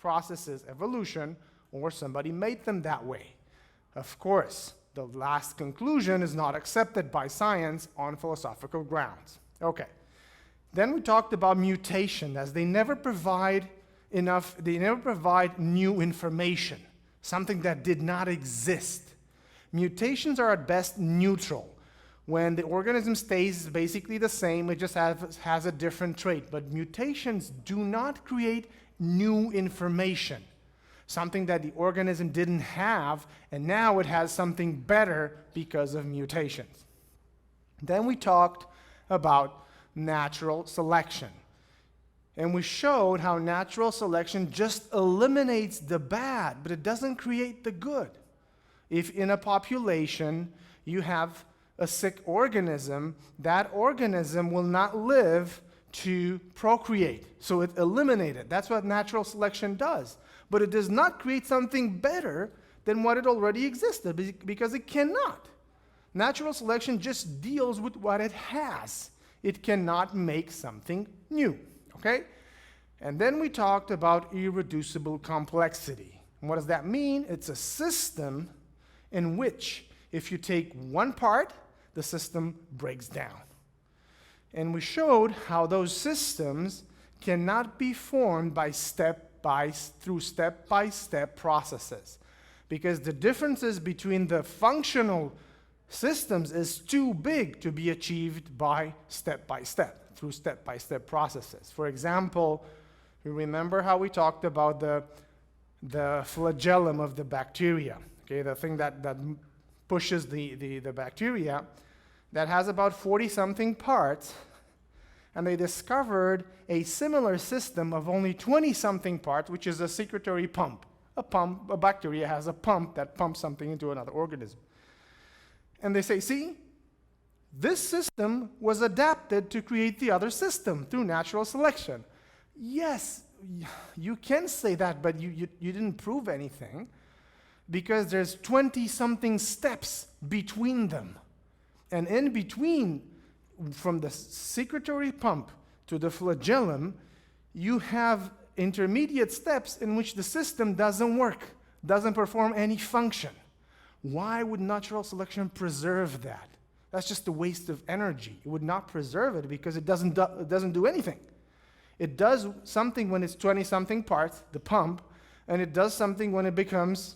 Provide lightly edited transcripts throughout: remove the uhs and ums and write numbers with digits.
process is evolution, or somebody made them that way. Of course, the last conclusion is not accepted by science on philosophical grounds. Okay. Then we talked about mutation, as they never provide new information, something that did not exist. Mutations are at best neutral. When the organism stays basically the same, it just has a different trait. But mutations do not create new information, something that the organism didn't have, and now it has something better because of mutations. Then we talked about natural selection. And we showed how natural selection just eliminates the bad, but it doesn't create the good. If in a population you have a sick organism, that organism will not live to procreate. So it eliminated. That's what natural selection does. But it does not create something better than what it already existed, because it cannot. Natural selection just deals with what it has. It cannot make something new, okay? And then we talked about irreducible complexity. And what does that mean? It's a system in which if you take one part, the system breaks down. And we showed how those systems cannot be formed through step-by-step processes, because the differences between the functional systems is too big to be achieved by step-by-step, through step-by-step processes. For example, you remember how we talked about the flagellum of the bacteria, okay, the thing that pushes the bacteria, that has about 40-something parts, and they discovered a similar system of only 20-something parts, which is a secretory pump. A bacteria has a pump that pumps something into another organism. And they say, see, this system was adapted to create the other system through natural selection. Yes, you can say that, but you didn't prove anything, because there's 20-something steps between them. And in between, from the secretory pump to the flagellum, you have intermediate steps in which the system doesn't work, doesn't perform any function. Why would natural selection preserve that? That's just a waste of energy. It would not preserve it because it doesn't do anything. It does something when it's 20-something parts, the pump, and it does something when it becomes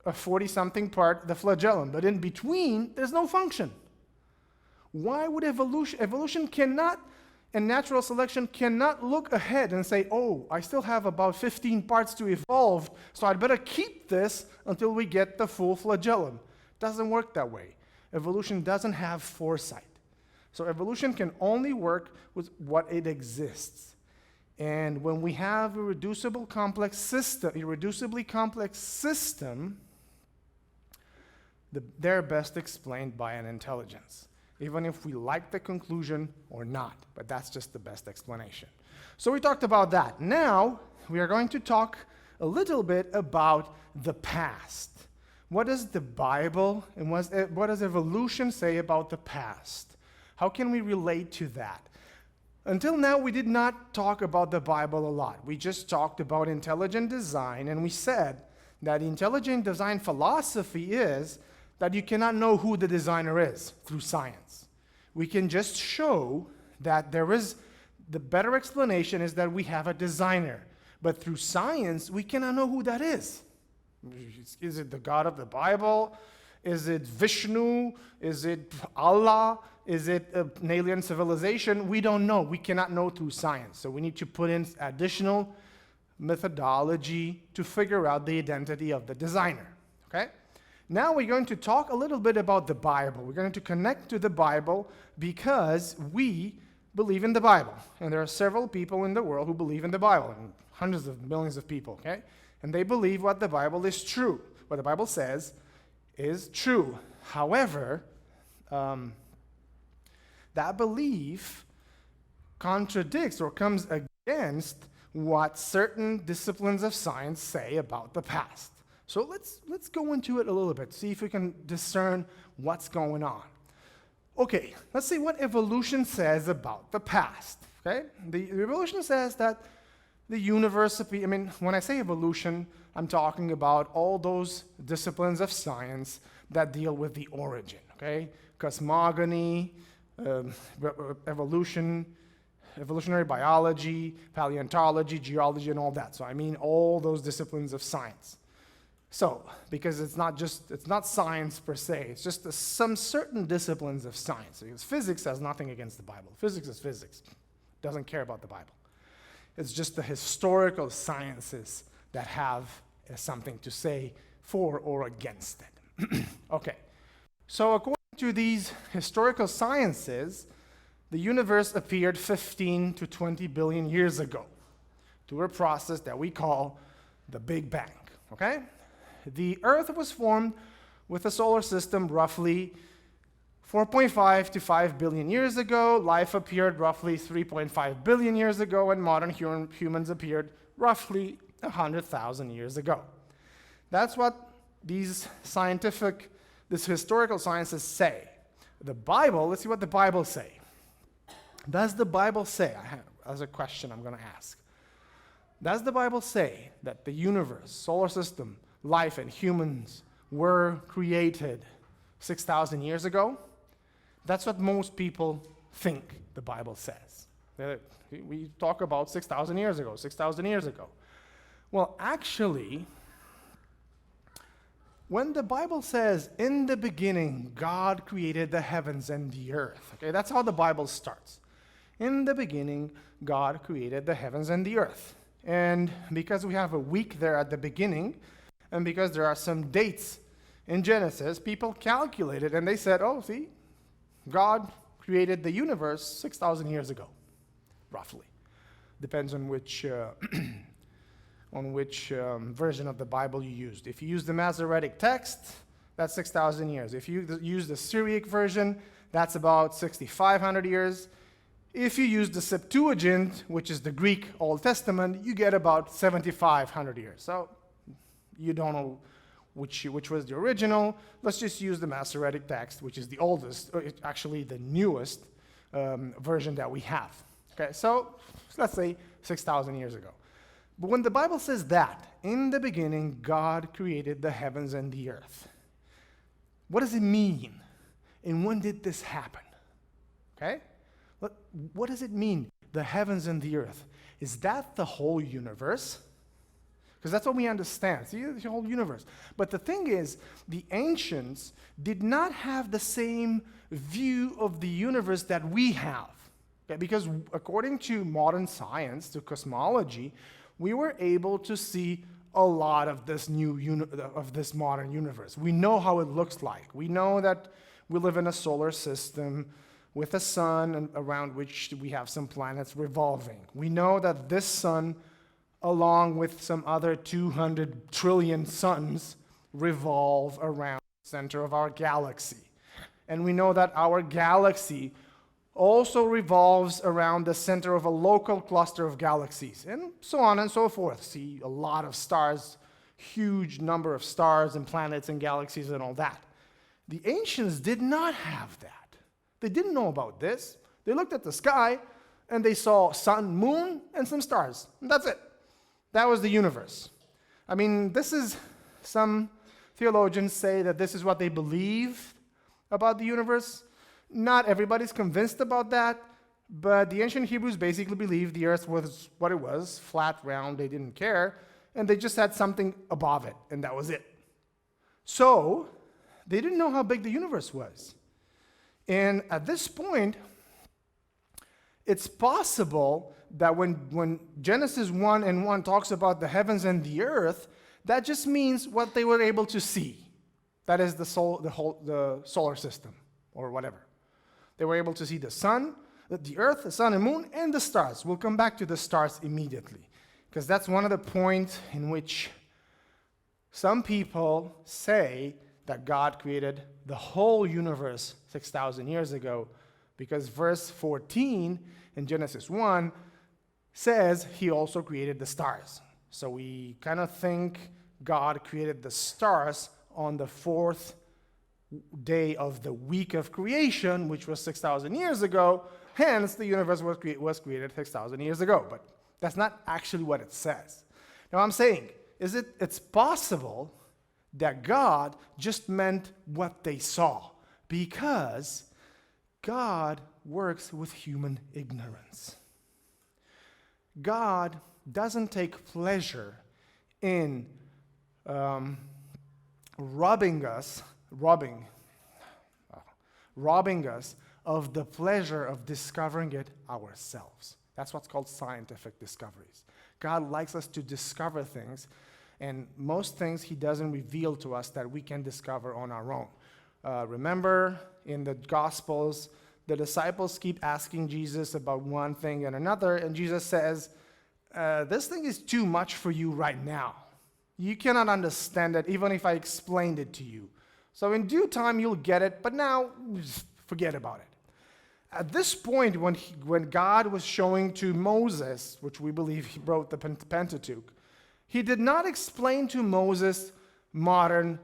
a 40-something part, the flagellum. But in between, there's no function. Why would evolution cannot, and natural selection cannot look ahead and say, oh, I still have about 15 parts to evolve, so I'd better keep this until we get the full flagellum. Doesn't work that way. Evolution doesn't have foresight. So evolution can only work with what it exists. And when we have a irreducibly complex system, they're best explained by an intelligence, even if we like the conclusion or not, but that's just the best explanation. So we talked about that. Now, we are going to talk a little bit about the past. What does the Bible and what does evolution say about the past? How can we relate to that? Until now, we did not talk about the Bible a lot. We just talked about intelligent design, and we said that intelligent design philosophy is that you cannot know who the designer is through science. We can just show that the better explanation is that we have a designer. But through science, we cannot know who that is. Is it the God of the Bible? Is it Vishnu? Is it Allah? Is it an alien civilization? We don't know. We cannot know through science. So we need to put in additional methodology to figure out the identity of the designer. Okay? Now we're going to talk a little bit about the Bible. We're going to connect to the Bible because we believe in the Bible. And there are several people in the world who believe in the Bible, and hundreds of millions of people, okay? And they believe what the Bible is true. What the Bible says is true. However, that belief contradicts or comes against what certain disciplines of science say about the past. So let's go into it a little bit, see if we can discern what's going on. Okay, let's see what evolution says about the past, okay? The evolution says that the universe, when I say evolution, I'm talking about all those disciplines of science that deal with the origin, okay? Cosmogony, evolutionary biology, paleontology, geology, and all that. So I mean all those disciplines of science. So, because it's not science per se, it's just some certain disciplines of science. Because physics has nothing against the Bible. Physics is physics. Doesn't care about the Bible. It's just the historical sciences that have something to say for or against it. Okay. So according to these historical sciences, the universe appeared 15 to 20 billion years ago through a process that we call the Big Bang, okay? The Earth was formed with a solar system roughly 4.5 to 5 billion years ago. Life appeared roughly 3.5 billion years ago, and modern humans appeared roughly 100,000 years ago. That's what these historical sciences say. The Bible, let's see what the Bible say. Does the Bible say, as a question I'm going to ask, does the Bible say that the universe, solar system, life, and humans were created 6,000 years ago? That's what most people think the Bible says. We talk about 6,000 years ago, 6,000 years ago. Well, actually, when the Bible says, in the beginning, God created the heavens and the earth, okay, that's how the Bible starts. In the beginning, God created the heavens and the earth. And because we have a week there at the beginning, and because there are some dates in Genesis, people calculated and they said, oh, see, God created the universe 6,000 years ago, roughly. Depends on which version of the Bible you used. If you use the Masoretic text, that's 6,000 years. If you use the Syriac version, that's about 6,500 years. If you use the Septuagint, which is the Greek Old Testament, you get about 7,500 years. So you don't know which was the original. Let's just use the Masoretic text, which is the oldest, or actually the newest version that we have. Okay, so let's say 6,000 years ago. But when the Bible says that, in the beginning, God created the heavens and the earth, what does it mean? And when did this happen? Okay? What does it mean, the heavens and the earth? Is that the whole universe? Because that's what we understand. See, the whole universe. But the thing is, the ancients did not have the same view of the universe that we have. Okay? Because according to modern science, to cosmology, we were able to see a lot of this this modern universe. We know how it looks like. We know that we live in a solar system with a sun around which we have some planets revolving. We know that this sun, along with some other 200 trillion suns, revolve around the center of our galaxy. And we know that our galaxy also revolves around the center of a local cluster of galaxies, and so on and so forth. See a lot of stars, huge number of stars and planets and galaxies and all that. The ancients did not have that. They didn't know about this. They looked at the sky and they saw sun, moon, and some stars. And that's it. That was the universe. I mean, some theologians say that this is what they believe about the universe. Not everybody's convinced about that, but the ancient Hebrews basically believed the earth was what it was, flat, round, they didn't care, and they just had something above it, and that was it. So, they didn't know how big the universe was. And at this point, it's possible that when Genesis 1:1 talks about the heavens and the earth, that just means what they were able to see. That is the solar system, or whatever. They were able to see the sun, the earth, the sun and moon, and the stars. We'll come back to the stars immediately, because that's one of the points in which some people say that God created the whole universe 6,000 years ago, because verse 14 in Genesis 1 says he also created the stars. So we kind of think God created the stars on the fourth day of the week of creation, which was 6,000 years ago. Hence, the universe was created 6,000 years ago. But That's not actually what it says. Now I'm saying, it's possible that God just meant what they saw, because God works with human ignorance. God doesn't take pleasure in robbing us of the pleasure of discovering it ourselves. That's what's called scientific discoveries. God likes us to discover things, and most things he doesn't reveal to us that we can discover on our own. Remember, in the Gospels, the disciples keep asking Jesus about one thing and another, and Jesus says, this thing is too much for you right now. You cannot understand it, even if I explained it to you. So in due time, you'll get it, but now, just forget about it. At this point, when God was showing to Moses, which we believe he wrote the Pentateuch, he did not explain to Moses modern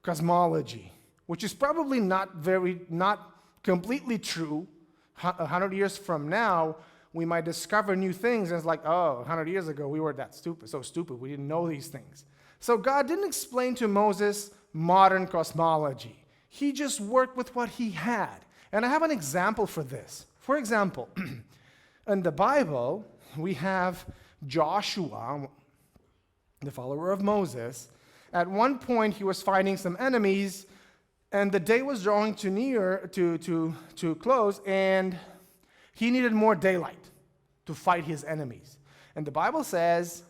cosmology, which is probably not completely true. 100 years from now, we might discover new things, and it's like, oh, 100 years ago, we were so stupid, we didn't know these things. So God didn't explain to Moses modern cosmology. He just worked with what he had. And I have an example for this. For example, in the Bible, we have Joshua, the follower of Moses. At one point, he was fighting some enemies, and the day was drawing to close, and he needed more daylight to fight his enemies. And the Bible says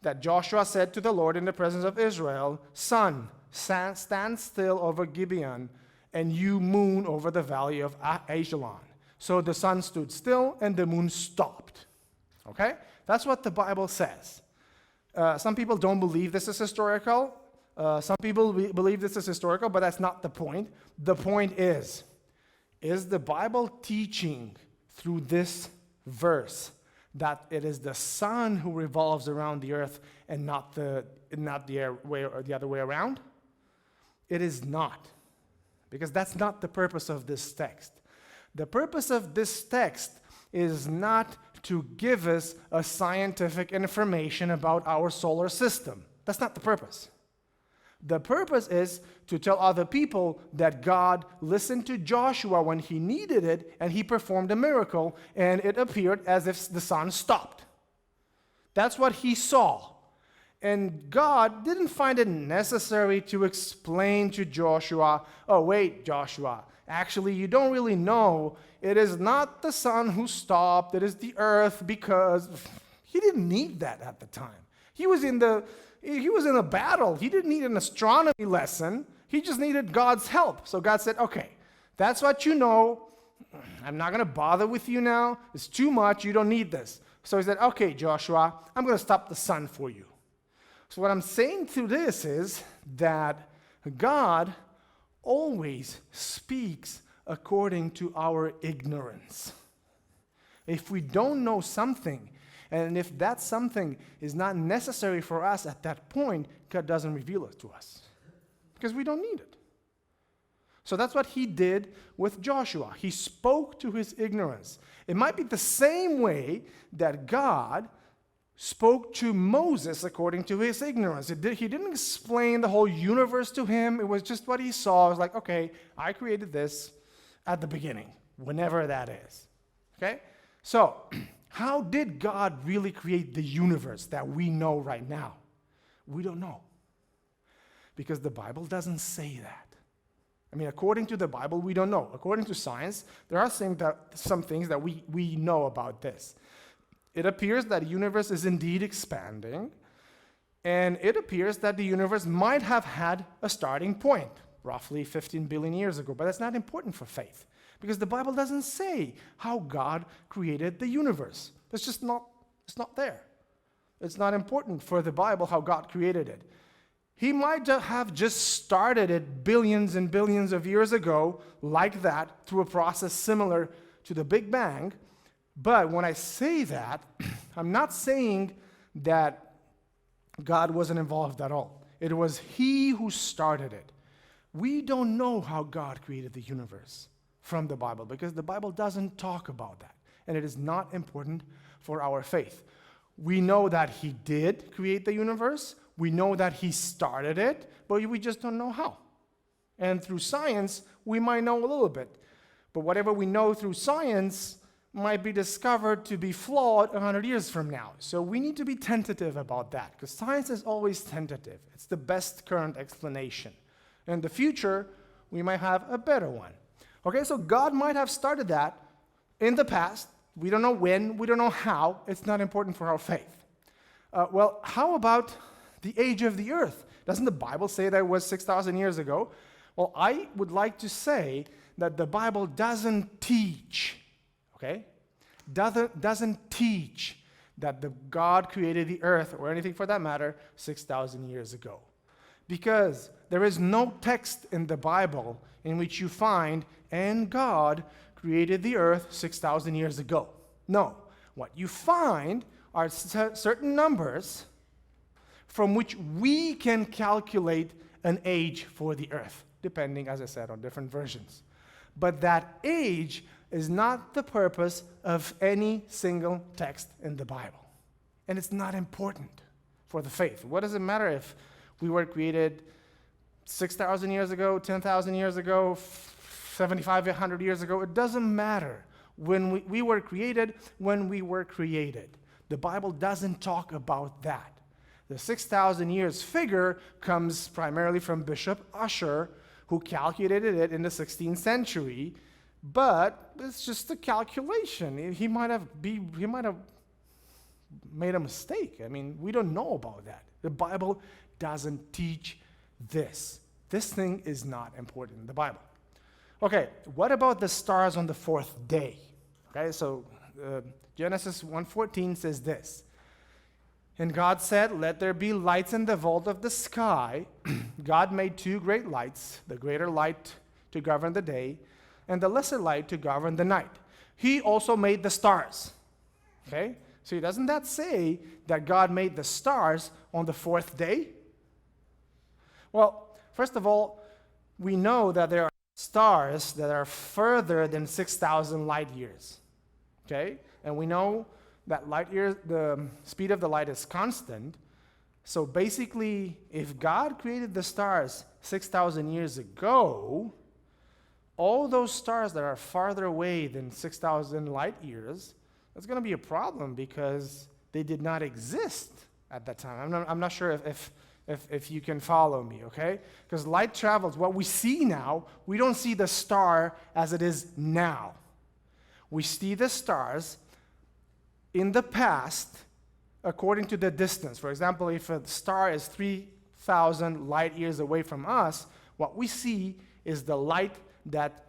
that Joshua said to the Lord in the presence of Israel, "Sun, stand still over Gibeon, and you, moon, over the valley of Ajalon." So the sun stood still, and the moon stopped. Okay? That's what the Bible says. Some people don't believe this is historical. Some people believe this is historical, but that's not the point. The point is the Bible teaching through this verse that it is the sun who revolves around the earth and not the other way around? It is not, because that's not the purpose of this text. The purpose of this text is not to give us a scientific information about our solar system. That's not the purpose. The purpose is to tell other people that God listened to Joshua when he needed it, and he performed a miracle, and it appeared as if the sun stopped. That's what he saw. And God didn't find it necessary to explain to Joshua, "Oh, wait, Joshua, actually, you don't really know. It is not the sun who stopped, it is the earth," because he didn't need that at the time. He was in a battle. He didn't need an astronomy lesson. He just needed God's help. So God said, "Okay, that's what you know. I'm not going to bother with you now. It's too much. You don't need this." So he said, "Okay, Joshua, I'm going to stop the sun for you." So what I'm saying through this is that God always speaks according to our ignorance. If we don't know something, and if that something is not necessary for us at that point, God doesn't reveal it to us, because we don't need it. So that's what he did with Joshua. He spoke to his ignorance. It might be the same way that God spoke to Moses according to his ignorance. He didn't explain the whole universe to him. It was just what he saw. It was like, okay, I created this at the beginning, whenever that is. Okay? So, how did God really create the universe that we know right now? We don't know, because the Bible doesn't say that. I mean, according to the Bible, we don't know. According to science, there are some things that we know about this. It appears that the universe is indeed expanding, and it appears that the universe might have had a starting point, roughly 15 billion years ago, but that's not important for faith, because the Bible doesn't say how God created the universe. It's not there. It's not important for the Bible how God created it. He might have just started it billions and billions of years ago, like that, through a process similar to the Big Bang. But when I say that, I'm not saying that God wasn't involved at all. It was he who started it. We don't know how God created the universe from the Bible, because the Bible doesn't talk about that, and it is not important for our faith. We know that he did create the universe. We know that he started it, but we just don't know how. And through science, we might know a little bit. But whatever we know through science might be discovered to be flawed 100 years from now. So we need to be tentative about that, because science is always tentative. It's the best current explanation. In the future, we might have a better one. Okay, so God might have started that in the past. We don't know when, we don't know how. It's not important for our faith. Well, how about the age of the earth? Doesn't the Bible say that it was 6,000 years ago? Well, I would like to say that the Bible doesn't teach, okay? Doesn't teach that the God created the earth, or anything for that matter, 6,000 years ago. Because there is no text in the Bible in which you find, and God created the earth 6,000 years ago. No. What you find are certain numbers from which we can calculate an age for the earth, depending, as I said, on different versions. But that age is not the purpose of any single text in the Bible. And it's not important for the faith. What does it matter if we were created 6,000 years ago, 10,000 years ago, 7,500 years ago? It doesn't matter. When we were created, when we were created. The Bible doesn't talk about that. The 6,000 years figure comes primarily from Bishop Ussher, who calculated it in the 16th century, but it's just a calculation. He might have made a mistake. I mean, we don't know about that. The Bible doesn't teach this. This thing is not important in the Bible. Okay, what about the stars on the fourth day? Okay, so Genesis 1:14 says this. And God said, let there be lights in the vault of the sky. God made two great lights, the greater light to govern the day, and the lesser light to govern the night. He also made the stars. Okay? So doesn't that say that God made the stars on the fourth day? Well, first of all, we know that there are stars that are further than 6,000 light years. Okay? And we know that light year, the speed of the light is constant. So basically, if God created the stars 6,000 years ago, all those stars that are farther away than 6,000 light years, that's going to be a problem because they did not exist at that time. I'm not sure if you can follow me, okay? Because light travels. What we see now, we don't see the star as it is now. We see the stars in the past, according to the distance. For example, if a star is 3,000 light years away from us, what we see is the light that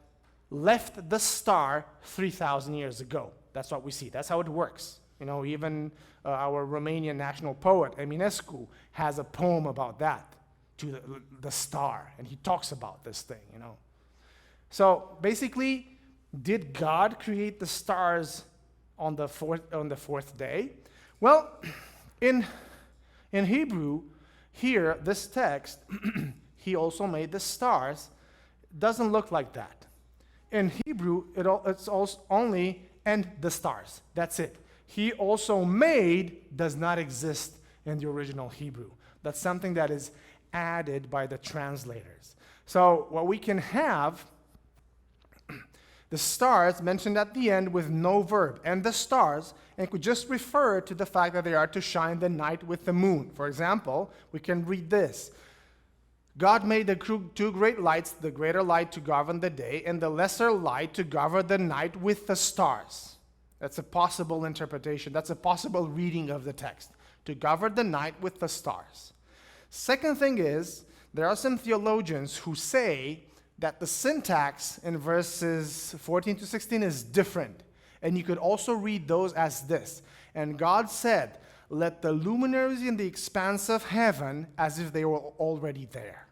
left the star 3,000 years ago. That's what we see. That's how it works. You know, even our Romanian national poet, Eminescu, has a poem about that, to the star, and he talks about this thing, you know. So basically, did God create the stars on the fourth day? Well, in Hebrew, here, this text, he also made the stars. Doesn't look like that. In Hebrew, it's also only and the stars. That's it. He also made does not exist in the original Hebrew. That's something that is added by the translators. So what we can have, the stars mentioned at the end with no verb, and the stars, and could just refer to the fact that they are to shine the night with the moon. For example, we can read this. God made the two great lights, the greater light to govern the day, and the lesser light to govern the night with the stars. That's a possible interpretation. That's a possible reading of the text. To govern the night with the stars. Second thing is, there are some theologians who say that the syntax in verses 14 to 16 is different. And you could also read those as this. And God said, let the luminaries in the expanse of heaven as if they were already there.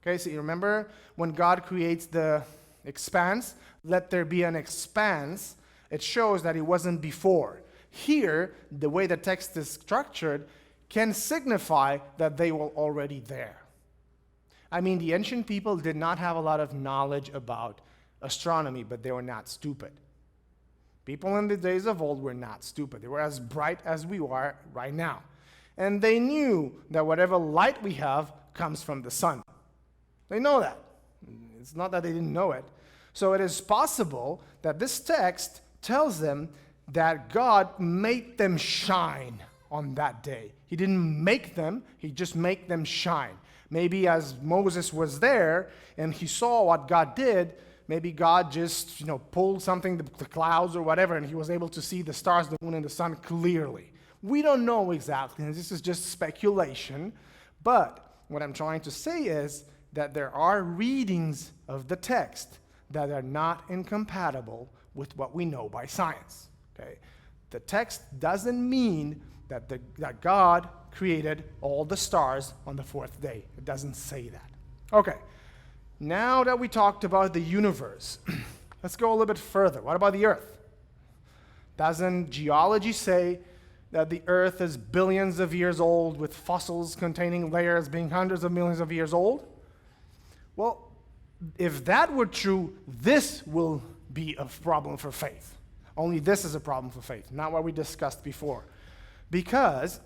Okay, so you remember when God creates the expanse, let there be an expanse, it shows that it wasn't before. Here, the way the text is structured can signify that they were already there. I mean, the ancient people did not have a lot of knowledge about astronomy, but they were not stupid. People in the days of old were not stupid. They were as bright as we are right now. And they knew that whatever light we have comes from the sun. They know that. It's not that they didn't know it. So it is possible that this text tells them that God made them shine on that day. He didn't make them, he just made them shine. Maybe as Moses was there and he saw what God did, maybe God just, pulled something, the clouds or whatever, and he was able to see the stars, the moon, and the sun clearly. We don't know exactly, and this is just speculation, but what I'm trying to say is that there are readings of the text that are not incompatible with what we know by science. Okay? The text doesn't mean that God created all the stars on the fourth day. It doesn't say that. Okay, now that we talked about the universe, let's go a little bit further. What about the earth? Doesn't geology say that the earth is billions of years old with fossils containing layers being hundreds of millions of years old? Well, if that were true, this will be a problem for faith. Only this is a problem for faith, not what we discussed before. Because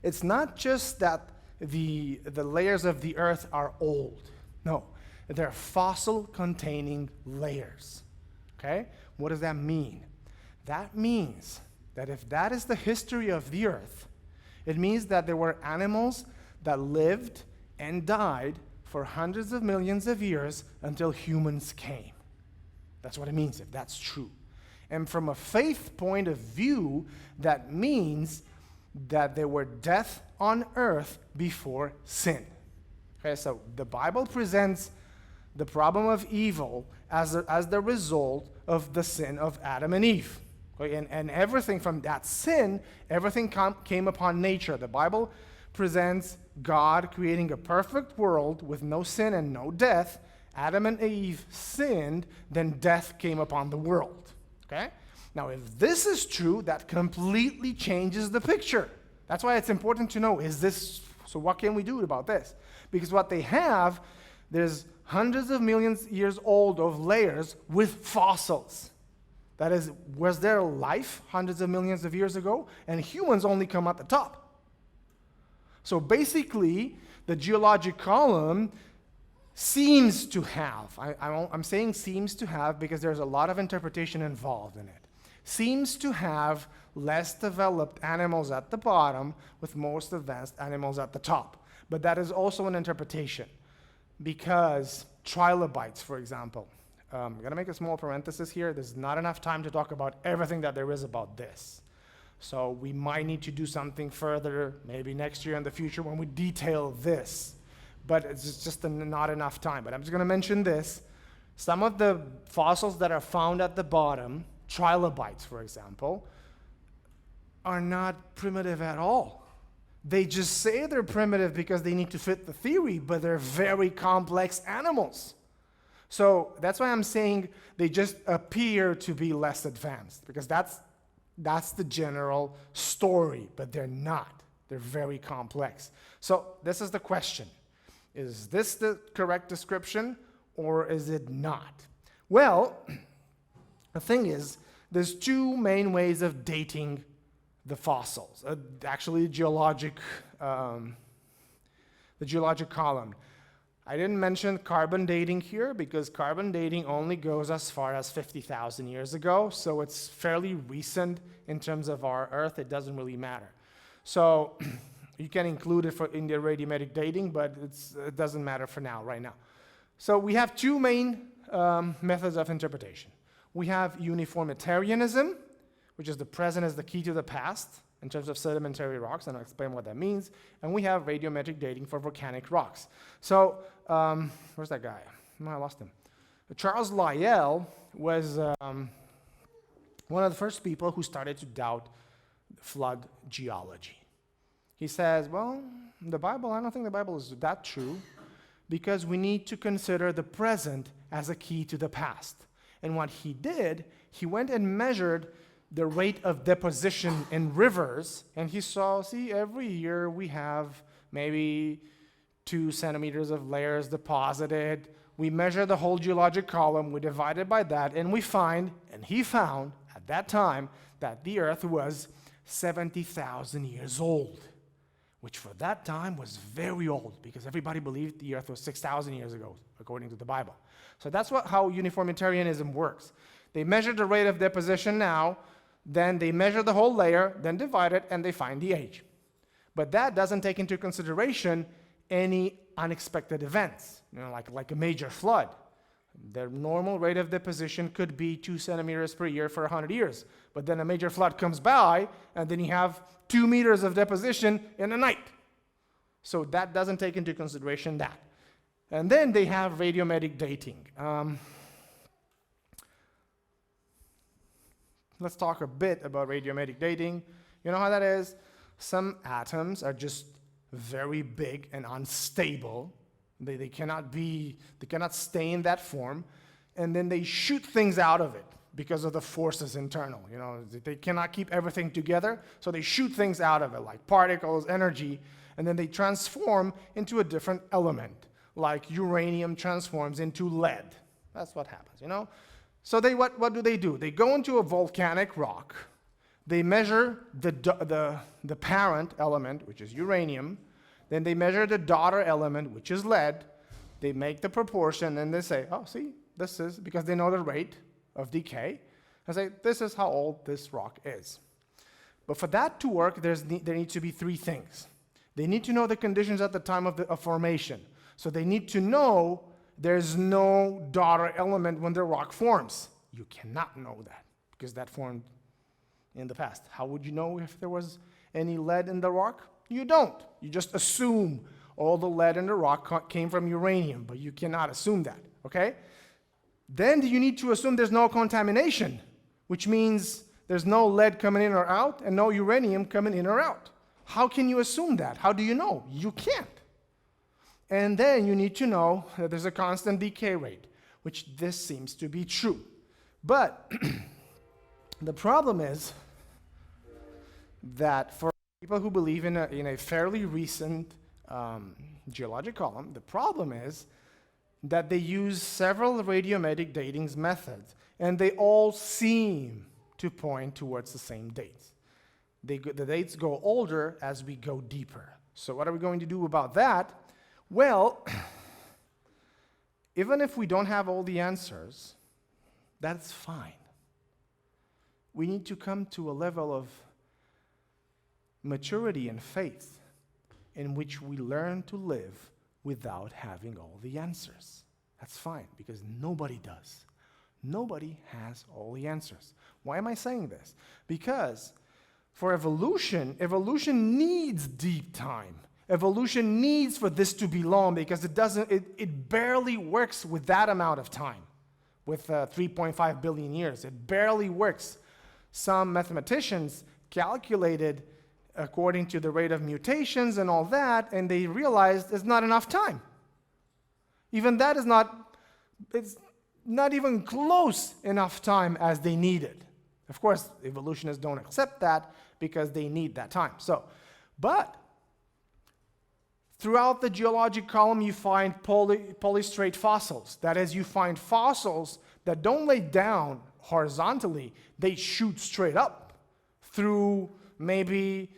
it's not just that the layers of the earth are old. No, they're fossil-containing layers. Okay? What does that mean? That means that if that is the history of the earth, it means that there were animals that lived and died for hundreds of millions of years until humans came. That's what it means, if that's true. And from a faith point of view, that means that there were death on earth before sin. Okay, so the Bible presents the problem of evil as the result of the sin of Adam and Eve. Okay, and everything from that sin, everything came upon nature. The Bible presents God creating a perfect world with no sin and no death. Adam and Eve sinned, then death came upon the world. Okay? Now, if this is true, that completely changes the picture. That's why it's important to know, so what can we do about this? Because what they have, there's hundreds of millions years old of layers with fossils. That is, was there life hundreds of millions of years ago? And humans only come at the top. So basically, the geologic column seems to have, I'm saying seems to have because there's a lot of interpretation involved in it, seems to have less developed animals at the bottom with most advanced animals at the top. But that is also an interpretation because trilobites, for example, I'm going to make a small parenthesis here. There's not enough time to talk about everything that there is about this. So we might need to do something further, maybe next year in the future when we detail this. But it's just not enough time. But I'm just going to mention this. Some of the fossils that are found at the bottom, trilobites, for example, are not primitive at all. They just say they're primitive because they need to fit the theory, but they're very complex animals. So that's why I'm saying they just appear to be less advanced, because that's the general story, but they're not. They're very complex. So this is the question. Is this the correct description, or is it not? Well, the thing is, there's two main ways of dating the fossils. Actually, the geologic column. I didn't mention carbon dating here because carbon dating only goes as far as 50,000 years ago, so it's fairly recent in terms of our Earth. It doesn't really matter. So you can include it in the radiometric dating, but it doesn't matter for now, right now. So we have two main methods of interpretation. We have uniformitarianism, which is the present is the key to the past in terms of sedimentary rocks, and I'll explain what that means. And we have radiometric dating for volcanic rocks. So, where's that guy? No, I lost him. Charles Lyell was one of the first people who started to doubt flood geology. He says, well, the Bible, I don't think the Bible is that true because we need to consider the present as a key to the past. And what he did, he went and measured the rate of deposition in rivers, and he saw, every year we have maybe 2 centimeters of layers deposited. we measure the whole geologic column, we divide it by that, and we find, and he found at that time, that the Earth was 70,000 years old, which for that time was very old, because everybody believed the Earth was 6,000 years ago, according to the Bible. So that's how uniformitarianism works. They measure the rate of deposition now, then they measure the whole layer, then divide it, and they find the age. But that doesn't take into consideration any unexpected events, like a major flood. The normal rate of deposition could be 2 centimeters per year for 100 years. But then a major flood comes by, and then you have 2 meters of deposition in a night. So that doesn't take into consideration that. And then they have radiometric dating. Let's talk a bit about radiometric dating. You know how that is? Some atoms are just very big and unstable. They cannot stay in that form, and then they shoot things out of it because of the forces internal. They cannot keep everything together, so they shoot things out of it, like particles, energy, and then they transform into a different element, like uranium transforms into lead. That's what happens, So what do? They go into a volcanic rock. They measure the parent element, which is uranium. Then they measure the daughter element, which is lead. They make the proportion, and they say, oh, see, this is, because they know the rate of decay, and say, this is how old this rock is. But for that to work, there need to be 3 things. They need to know the conditions at the time of formation. So they need to know there's no daughter element when the rock forms. You cannot know that, because that formed in the past. How would you know if there was any lead in the rock? You don't. You just assume all the lead in the rock came from uranium, but you cannot assume that, okay? Then you need to assume there's no contamination, which means there's no lead coming in or out and no uranium coming in or out. How can you assume that? How do you know? You can't. And then you need to know that there's a constant decay rate, which this seems to be true. But the problem is that for people who believe in a fairly recent geologic column, the problem is that they use several radiometric dating methods, and they all seem to point towards the same dates. The dates go older as we go deeper. So what are we going to do about that? Well, even if we don't have all the answers, that's fine. We need to come to a level of maturity and faith in which we learn to live without having all the answers. That's fine, because nobody does. Nobody has all the answers. Why am I saying this? Because for evolution needs deep time. Evolution needs for this to be long, because it barely works with that amount of time, with 3.5 billion years. It barely works. Some mathematicians calculated according to the rate of mutations and all that, and they realized there's not enough time. Even that it's not even close enough time as they needed. Of course, evolutionists don't accept that because they need that time. But throughout the geologic column, you find polystrate fossils. That is, you find fossils that don't lay down horizontally, they shoot straight up through maybe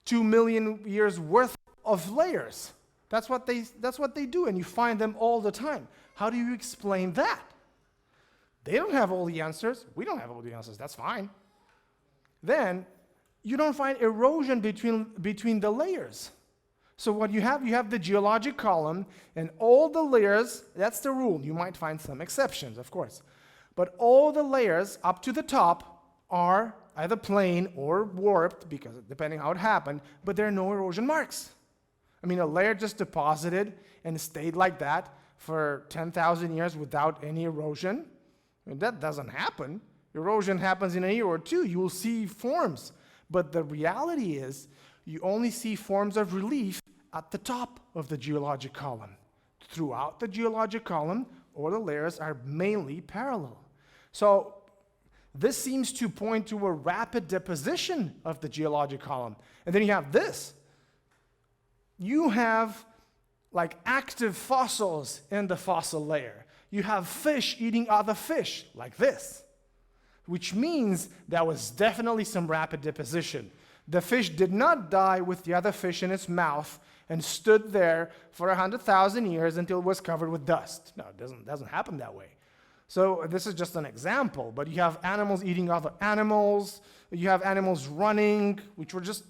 2 million years worth of layers. That's what they do, and you find them all the time. How do you explain that? They don't have all the answers. We don't have all the answers. That's fine. Then you don't find erosion between the layers. So what you have the geologic column, and all the layers, that's the rule. You might find some exceptions, of course. But all the layers up to the top are either plain or warped, because depending how it happened, but there are no erosion marks. I mean, a layer just deposited and stayed like that for 10,000 years without any erosion. I mean, that doesn't happen. Erosion happens in a year or two. You will see forms. But the reality is, you only see forms of relief at the top of the geologic column. Throughout the geologic column, all the layers are mainly parallel. So this seems to point to a rapid deposition of the geologic column. And then you have this. You have like active fossils in the fossil layer. You have fish eating other fish, like this, which means there was definitely some rapid deposition. The fish did not die with the other fish in its mouth and stood there for 100,000 years until it was covered with dust. No, it doesn't happen that way. So this is just an example, but you have animals eating other animals, you have animals running, which were just,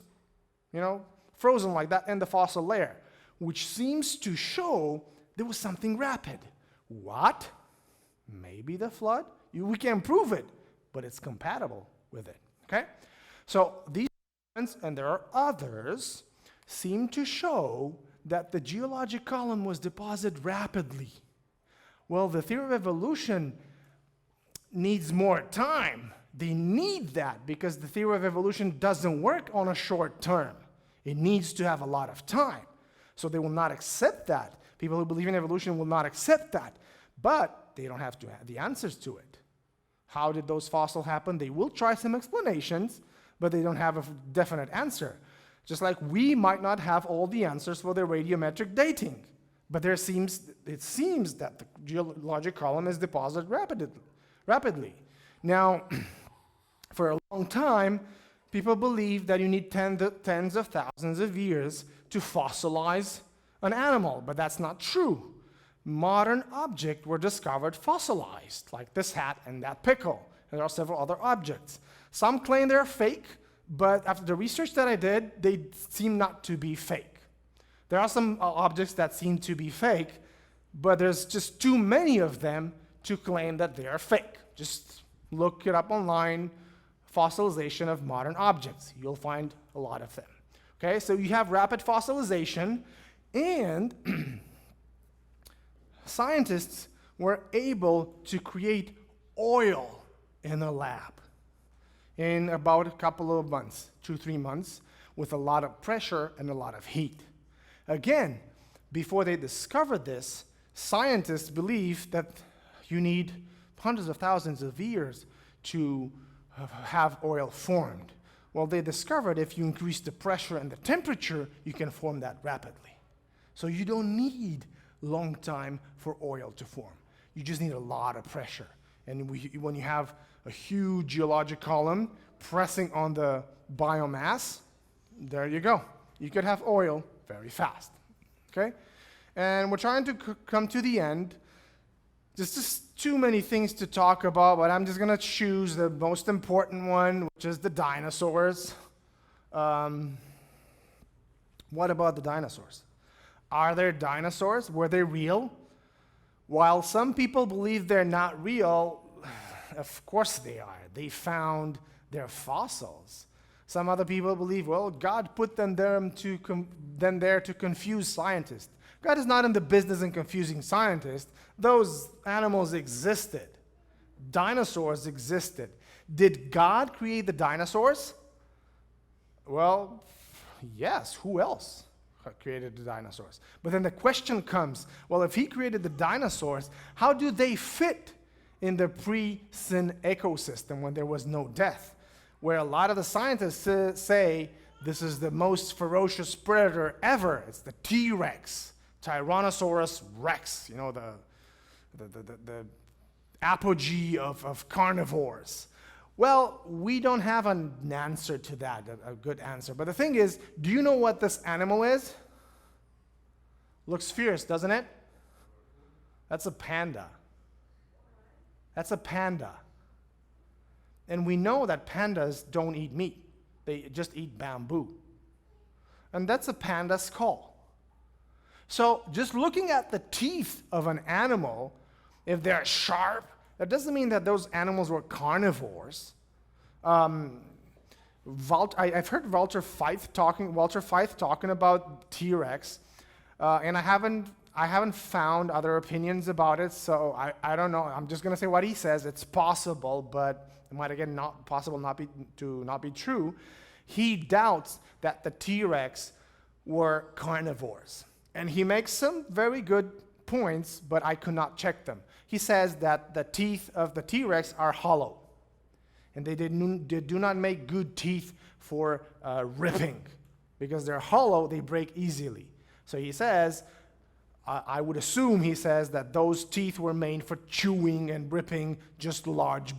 frozen like that in the fossil layer, which seems to show there was something rapid. What? Maybe the flood? We can't prove it, but it's compatible with it, okay? So these elements, and there are others, seem to show that the geologic column was deposited rapidly. Well, the theory of evolution needs more time. They need that because the theory of evolution doesn't work on a short term. It needs to have a lot of time. So they will not accept that. People who believe in evolution will not accept that. But they don't have the answers to it. How did those fossils happen? They will try some explanations, but they don't have a definite answer. Just like we might not have all the answers for the radiometric dating. But it seems that the geologic column is deposited rapidly. Now, for a long time, people believe that you need tens of thousands of years to fossilize an animal, but that's not true. Modern objects were discovered fossilized, like this hat and that pickle. And there are several other objects. Some claim they're fake, but after the research that I did, they seem not to be fake. There are some objects that seem to be fake, but there's just too many of them to claim that they are fake. Just look it up online, fossilization of modern objects. You'll find a lot of them. Okay, so you have rapid fossilization, and scientists were able to create oil in a lab in about a couple of months, 2-3 months, with a lot of pressure and a lot of heat. Again, before they discovered this, scientists believed that you need hundreds of thousands of years to have oil formed. Well, they discovered if you increase the pressure and the temperature, you can form that rapidly. So you don't need long time for oil to form. You just need a lot of pressure. And when you have a huge geologic column pressing on the biomass, there you go. You could have oil very fast, okay? And we're trying to come to the end. There's just too many things to talk about, but I'm just gonna choose the most important one, which is the dinosaurs. What about the dinosaurs? Are there dinosaurs? Were they real? While some people believe they're not real, of course they are. They found their fossils. Some other people believe, well, God put them there to confuse scientists. God is not in the business of confusing scientists. Those animals existed. Dinosaurs existed. Did God create the dinosaurs? Well, yes. Who else created the dinosaurs? But then the question comes, well, if he created the dinosaurs, how do they fit in the pre-sin ecosystem when there was no death? Where a lot of the scientists say this is the most ferocious predator ever. It's the T-Rex, Tyrannosaurus Rex, the apogee of carnivores. Well, we don't have an answer to that, a good answer. But the thing is, do you know what this animal is? Looks fierce, doesn't it? That's a panda. That's a panda. And we know that pandas don't eat meat. They just eat bamboo. And that's a panda skull. So just looking at the teeth of an animal, if they're sharp, that doesn't mean that those animals were carnivores. I've heard Walter Feith talking about T-Rex, and I haven't found other opinions about it, so I don't know. I'm just going to say what he says. It's possible, but it might again not be true. He doubts that the T-Rex were carnivores. And he makes some very good points, but I could not check them. He says that the teeth of the T-Rex are hollow. And they do not make good teeth for ripping. Because they're hollow, they break easily. So he says I would assume, he says, that those teeth were made for chewing and ripping just large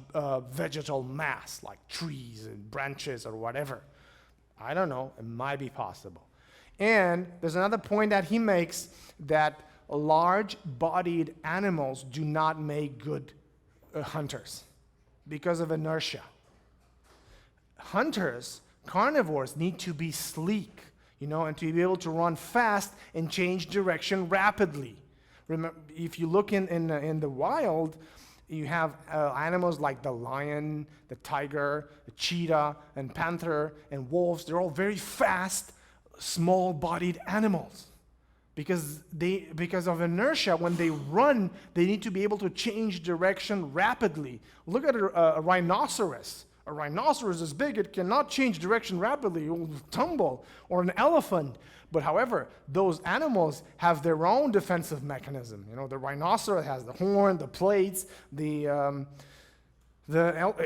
vegetal mass, like trees and branches or whatever. I don't know. It might be possible. And there's another point that he makes, that large-bodied animals do not make good hunters because of inertia. Hunters, carnivores, need to be sleek, and to be able to run fast and change direction rapidly. Remember, if you look in the wild, you have animals like the lion, the tiger, the cheetah, and panther, and wolves. They're all very fast, small-bodied animals. Because of inertia, when they run, they need to be able to change direction rapidly. Look at a rhinoceros. A rhinoceros is big, it cannot change direction rapidly, it will tumble. Or an elephant. But however, those animals have their own defensive mechanism. The rhinoceros has the horn, the plates, the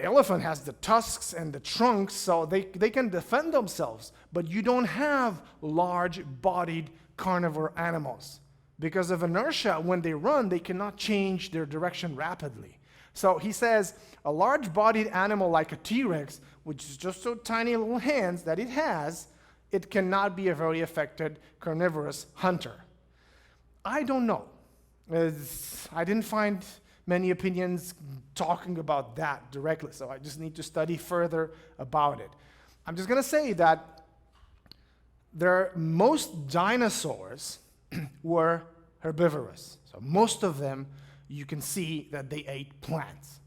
elephant has the tusks and the trunks, so they can defend themselves. But you don't have large-bodied carnivore animals. Because of inertia, when they run, they cannot change their direction rapidly. So he says, a large-bodied animal like a T-Rex, which is just so tiny little hands that it has, it cannot be a very effective carnivorous hunter. I don't know. I didn't find many opinions talking about that directly, so I just need to study further about it. I'm just going to say that most dinosaurs were herbivorous. So most of them, you can see that they ate plants.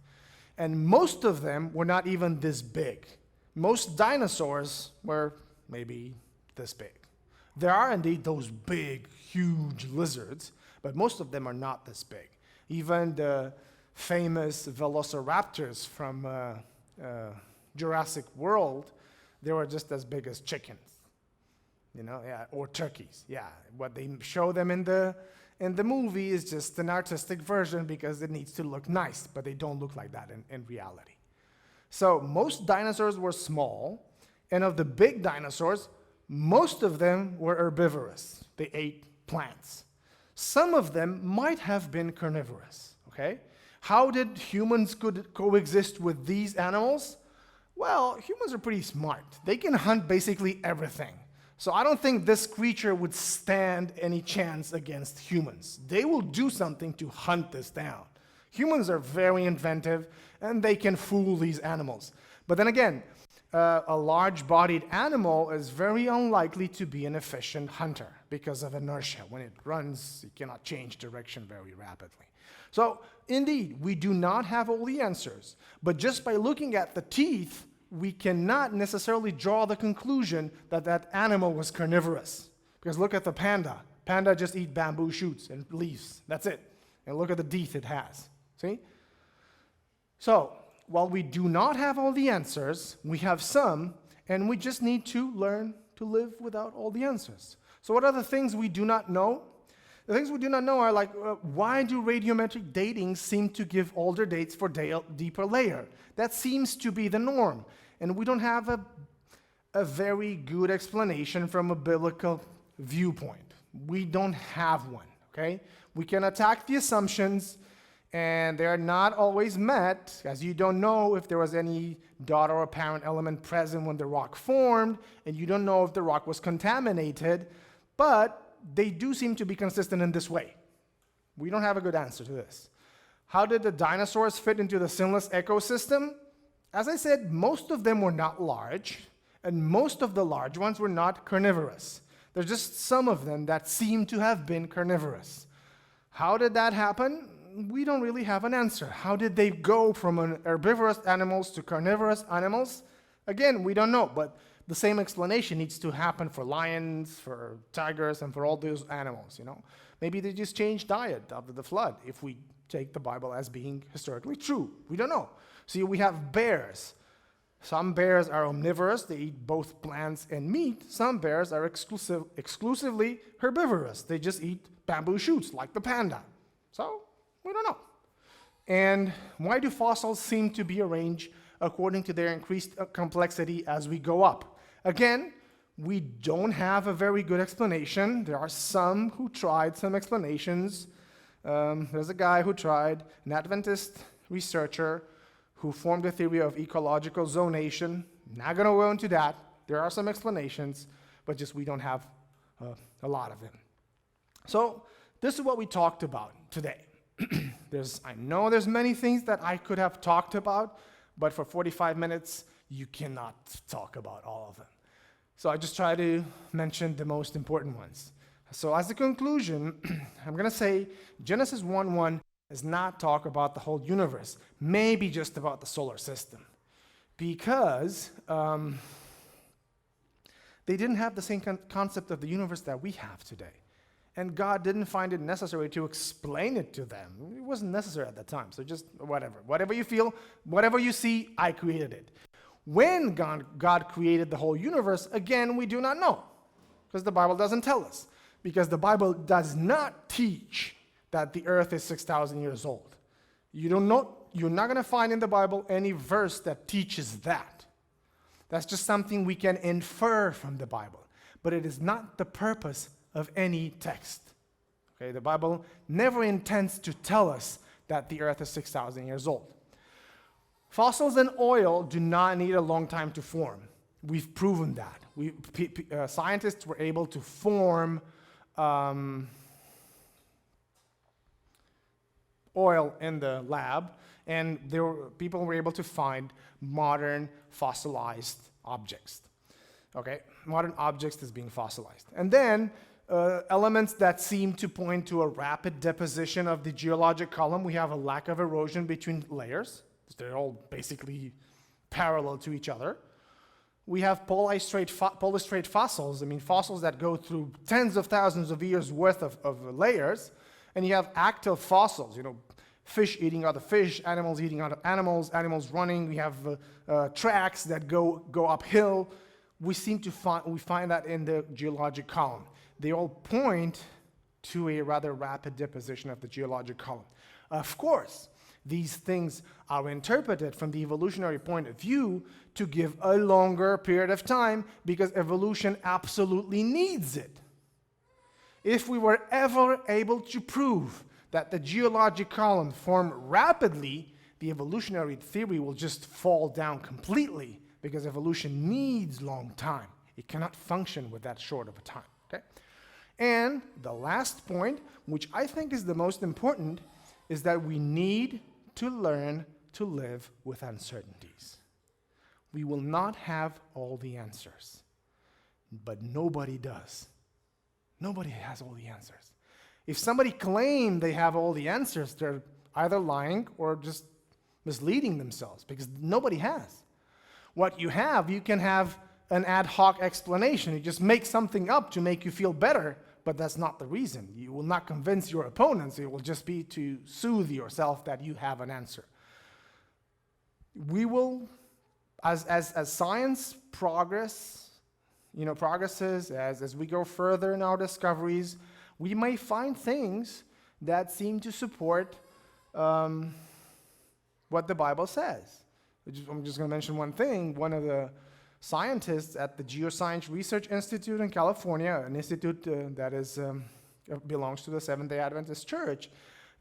And most of them were not even this big. Most dinosaurs were maybe this big. There are indeed those big, huge lizards, but most of them are not this big. Even the famous velociraptors from Jurassic World, they were just as big as chickens. Or turkeys. Yeah, what they show them in the movie is just an artistic version because it needs to look nice, but they don't look like that in reality. So most dinosaurs were small, and of the big dinosaurs, most of them were herbivorous. They ate plants. Some of them might have been carnivorous, okay? How did humans coexist with these animals? Well, humans are pretty smart. They can hunt basically everything. So I don't think this creature would stand any chance against humans. They will do something to hunt this down. Humans are very inventive, and they can fool these animals. But then again, a large-bodied animal is very unlikely to be an efficient hunter because of inertia. When it runs, it cannot change direction very rapidly. So indeed, we do not have all the answers. But just by looking at the teeth, we cannot necessarily draw the conclusion that that animal was carnivorous. Because look at the panda. Panda just eat bamboo shoots and leaves. That's it. And look at the teeth it has. See? So, while we do not have all the answers, we have some, and we just need to learn to live without all the answers. So what are the things we do not know? The things we do not know are like, why do radiometric dating seem to give older dates for deeper layer? That seems to be the norm. And we don't have a very good explanation from a biblical viewpoint. We don't have one, okay? We can attack the assumptions, and they are not always met, as you don't know if there was any daughter or parent element present when the rock formed, and you don't know if the rock was contaminated, but they do seem to be consistent in this way. We don't have a good answer to this. How did the dinosaurs fit into the sinless ecosystem? As I said, most of them were not large, and most of the large ones were not carnivorous. There's just some of them that seem to have been carnivorous. How did that happen? We don't really have an answer. How did they go from herbivorous animals to carnivorous animals? Again, we don't know, but the same explanation needs to happen for lions, for tigers, and for all those animals, Maybe they just changed diet after the flood, if we take the Bible as being historically true. We don't know. See, we have bears. Some bears are omnivorous. They eat both plants and meat. Some bears are exclusively herbivorous. They just eat bamboo shoots, like the panda. So, we don't know. And why do fossils seem to be arranged according to their increased complexity as we go up? Again, We don't have a very good explanation. There are some who tried some explanations. There's a guy who tried, an Adventist researcher, who formed a theory of ecological zonation. Not going to go into that. There are some explanations, but just we don't have a lot of them. So this is what we talked about today. I know there's many things that I could have talked about, but for 45 minutes, you cannot talk about all of them. So I just try to mention the most important ones. So as a conclusion, I'm going to say Genesis 1:1 does not talk about the whole universe, maybe just about the solar system, because they didn't have the same concept of the universe that we have today. And God didn't find it necessary to explain it to them. It wasn't necessary at the time, so just whatever. Whatever you feel, whatever you see, I created it. When God created the whole universe, again, we do not know, because the Bible doesn't tell us. Because the Bible does not teach that the earth is 6,000 years old. You're not going to find in the Bible any verse that teaches that. That's just something we can infer from the Bible. But it is not the purpose of any text. Okay, the Bible never intends to tell us that the earth is 6,000 years old. Fossils and oil do not need a long time to form. We've proven that. Scientists were able to form oil in the lab, and people were able to find modern fossilized objects. Okay, modern objects is being fossilized. And then elements that seem to point to a rapid deposition of the geologic column. We have a lack of erosion between layers. They're all basically parallel to each other. We have polystrate fossils, fossils that go through tens of thousands of years worth of layers. And you have active fossils, fish eating other fish, animals eating other animals, animals running. We have tracks that go uphill. We find that in the geologic column. They all point to a rather rapid deposition of the geologic column. Of course, these things are interpreted from the evolutionary point of view to give a longer period of time because evolution absolutely needs it. If we were ever able to prove that the geologic column formed rapidly, the evolutionary theory will just fall down completely because evolution needs long time. It cannot function with that short of a time. Okay? And the last point, which I think is the most important, is that we need to learn to live with uncertainties. We will not have all the answers, but nobody does. Nobody has all the answers. If somebody claims they have all the answers, they're either lying or just misleading themselves because nobody has. What you can have an ad hoc explanation. You just make something up to make you feel better, but that's not the reason. You will not convince your opponents. It will just be to soothe yourself that you have an answer. We will, as science progresses, as we go further in our discoveries, we may find things that seem to support what the Bible says. I'm just going to mention one thing. One of the scientists at the Geoscience Research Institute in California, an institute that belongs to the Seventh-day Adventist Church,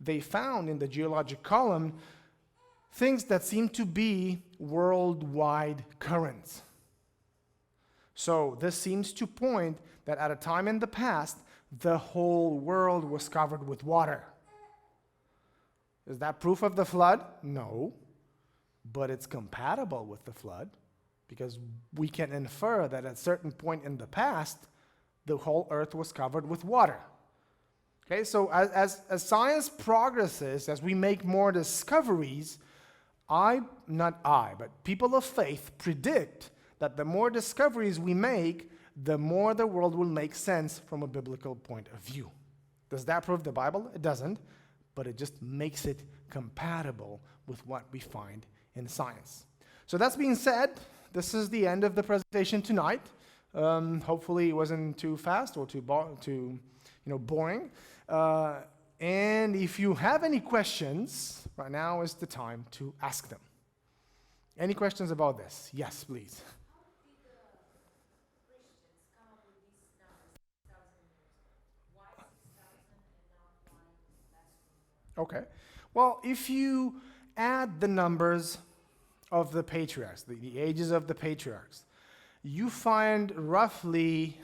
they found in the geologic column things that seem to be worldwide currents. So this seems to point that at a time in the past, the whole world was covered with water. Is that proof of the flood? No, but it's compatible with the flood because we can infer that at a certain point in the past, the whole earth was covered with water. Okay, so as science progresses, as we make more discoveries, but people of faith predict that the more discoveries we make, the more the world will make sense from a biblical point of view. Does that prove the Bible? It doesn't, but it just makes it compatible with what we find in science. So that being said, this is the end of the presentation tonight. Hopefully it wasn't too fast or too boring. And if you have any questions, right now is the time to ask them. Any questions about this? Yes, please. Okay. Well, if you add the numbers of the patriarchs, the ages of the patriarchs, you find roughly,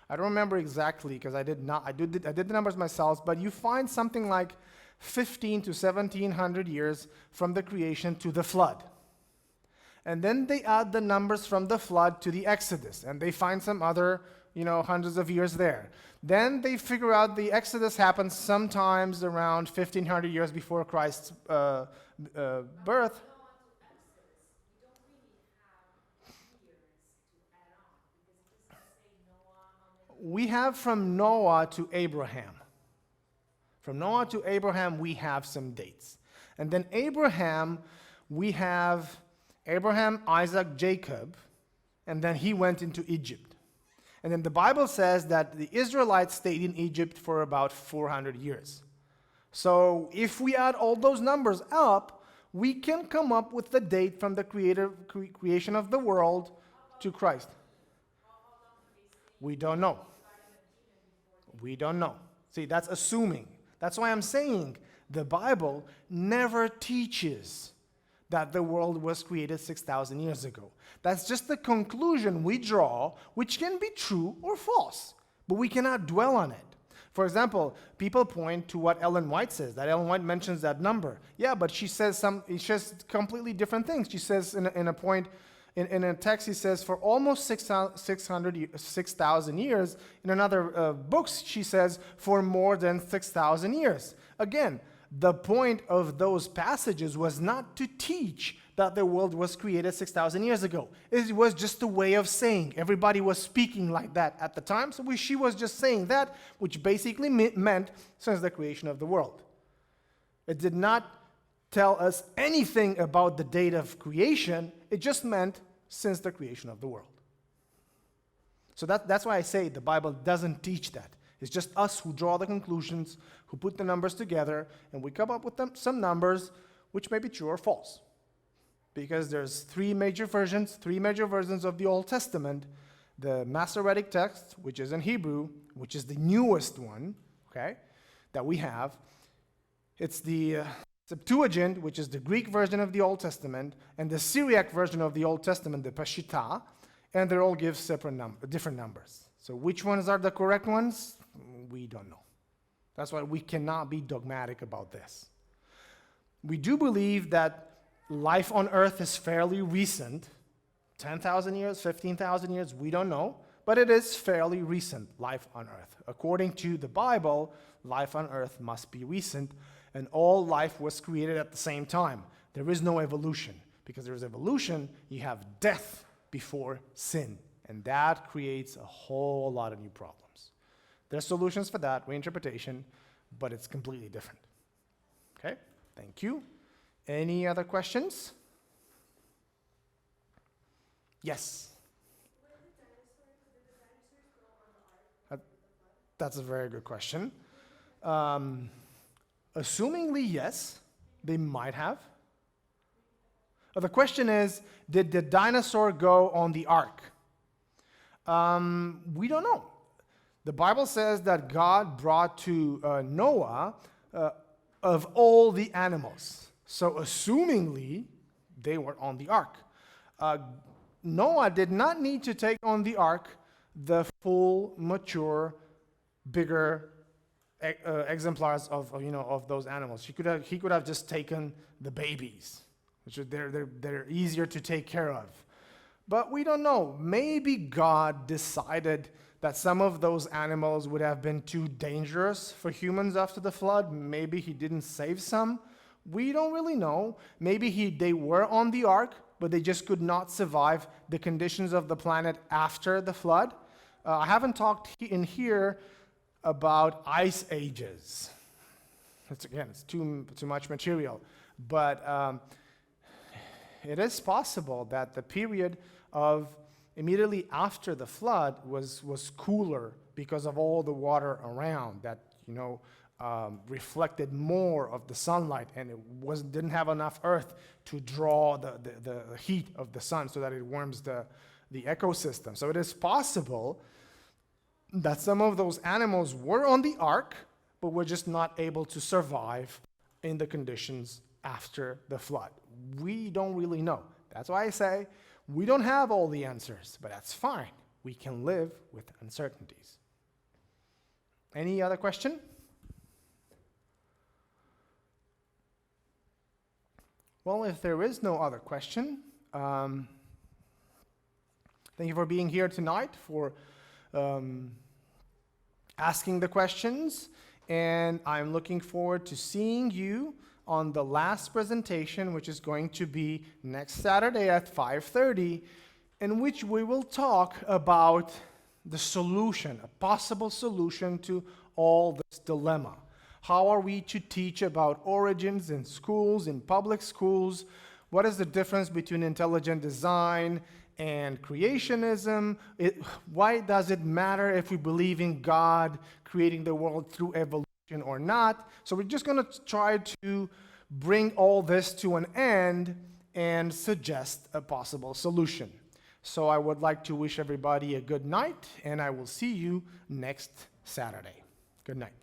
I don't remember exactly because I did the numbers myself, but you find something like 15 to 1700 years from the creation to the flood. And then they add the numbers from the flood to the Exodus, and they find some other, hundreds of years there. Then they figure out the Exodus happens sometimes around 1500 years before Christ's birth. We have from Noah to Abraham. From Noah to Abraham, we have some dates. And then Abraham, we have Abraham, Isaac, Jacob, and then he went into Egypt. And then the Bible says that the Israelites stayed in Egypt for about 400 years. So if we add all those numbers up, we can come up with the date from the creation of the world to Christ. We don't know. We don't know. See, that's assuming. That's why I'm saying the Bible never teaches that the world was created 6,000 years ago. That's just the conclusion we draw, which can be true or false, but we cannot dwell on it. For example, people point to what Ellen White says, that Ellen White mentions that number. Yeah, but she says completely different things. She says in a text, he says, for almost 6,000 years. In another books, she says, for more than 6,000 years. Again, the point of those passages was not to teach that the world was created 6,000 years ago. It was just a way of saying. Everybody was speaking like that at the time, so she was just saying that, which basically meant since the creation of the world. It did not tell us anything about the date of creation. It just meant since the creation of the world. So that's why I say the Bible doesn't teach that. It's just us who draw the conclusions, who put the numbers together, and we come up with some numbers which may be true or false. Because there's three major versions of the Old Testament. The Masoretic text, which is in Hebrew, which is the newest one, okay, that we have. It's the Septuagint, which is the Greek version of the Old Testament, and the Syriac version of the Old Testament, the Peshitta, and they all give different numbers. So which ones are the correct ones? We don't know. That's why we cannot be dogmatic about this. We do believe that life on earth is fairly recent, 10,000 years, 15,000 years, we don't know, but it is fairly recent, life on earth. According to the Bible, life on earth must be recent, and all life was created at the same time. There is no evolution. Because there is evolution, you have death before sin, and that creates a whole lot of new problems. There's solutions for that, reinterpretation, but it's completely different. Okay, thank you. Any other questions? Yes. That's a very good question. Assumingly, yes, they might have. The question is, did the dinosaur go on the ark? We don't know. The Bible says that God brought to Noah of all the animals. So assumingly, they were on the ark. Noah did not need to take on the ark the full, mature, bigger exemplars of those animals. He could have just taken the babies, which they're easier to take care of. But we don't know. Maybe God decided that some of those animals would have been too dangerous for humans after the flood. Maybe he didn't save some. We don't really know. Maybe they were on the ark, but they just could not survive the conditions of the planet after the flood. I haven't talked in here about ice ages. It's too much material. But it is possible that the period of immediately after the flood was cooler because of all the water around that, reflected more of the sunlight, and it didn't have enough earth to draw the heat of the sun so that it warms the ecosystem. So it is possible that some of those animals were on the ark, but we're just not able to survive in the conditions after the flood. We don't really know. That's why I say we don't have all the answers, but that's fine. We can live with uncertainties. Any other question? Well, if there is no other question, thank you for being here tonight, for asking the questions, and I'm looking forward to seeing you on the last presentation, which is going to be next Saturday at 5:30, in which we will talk about the solution, a possible solution to all this dilemma. How are we to teach about origins in schools, in public schools? What is the difference between intelligent design and creationism? Why does it matter if we believe in God creating the world through evolution or not? So we're just going to try to bring all this to an end and suggest a possible solution. So I would like to wish everybody a good night, and I will see you next Saturday. Good night.